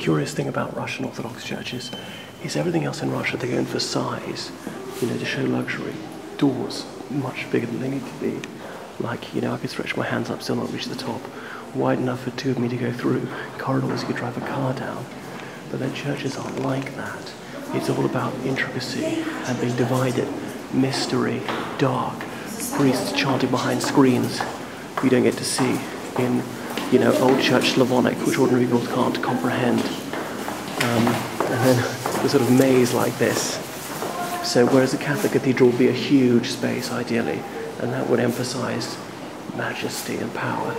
curious thing about Russian Orthodox churches is everything else in Russia, they go in for size, you know, to show luxury. Doors, much bigger than they need to be. Like, you know, I could stretch my hands up, still not reach the top. Wide enough for two of me to go through. Corridors you could drive a car down. But then churches aren't like that. It's all about intricacy and being divided. Mystery, dark, priests chanting behind screens you don't get to see in, you know, old church Slavonic, which ordinary people can't comprehend. And then the sort of maze like this. So whereas the Catholic cathedral would be a huge space, ideally, and that would emphasize majesty and power.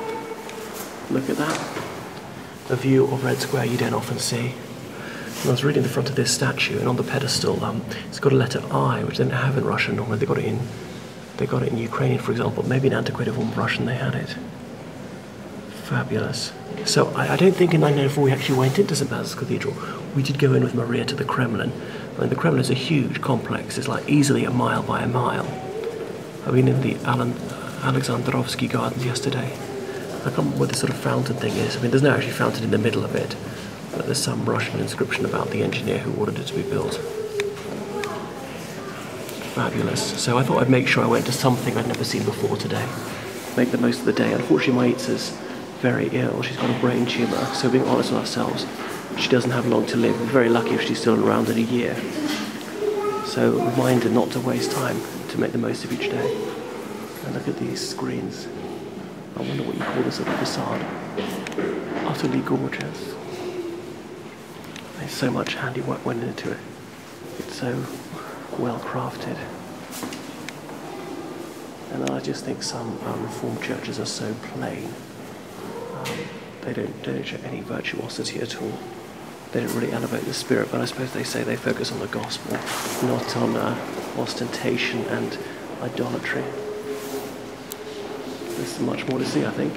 Look at that. A view of Red Square you don't often see. And I was reading the front of this statue, and on the pedestal, it's got a letter I, which they don't have in Russian. Normally they got it in Ukrainian, for example. Maybe in antiquated form of Russian they had it. Fabulous. So I don't think in 1904 we actually went into St. Basil's Cathedral. We did go in with Maria to the Kremlin. I mean, the Kremlin is a huge complex. It's like easily a mile by a mile. I've been in the Alexandrovsky Gardens yesterday. I can't remember what this sort of fountain thing is. I mean, there's no actually fountain in the middle of it, but there's some Russian inscription about the engineer who ordered it to be built. Fabulous. So I thought I'd make sure I went to something I'd never seen before today. Make the most of the day. Unfortunately, my Itza's very ill. She's got a brain tumour, so being honest with ourselves, she doesn't have long to live. We're very lucky if she's still around in a year. So a reminder not to waste time, to make the most of each day. And look at these screens. I wonder what you call this little facade. Utterly gorgeous. There's so much handiwork went into it. It's so well crafted. And I just think some Reformed churches are so plain. They don't show any virtuosity at all. They don't really elevate the spirit, but I suppose they say they focus on the gospel, not on ostentation and idolatry. There's much more to see, I think.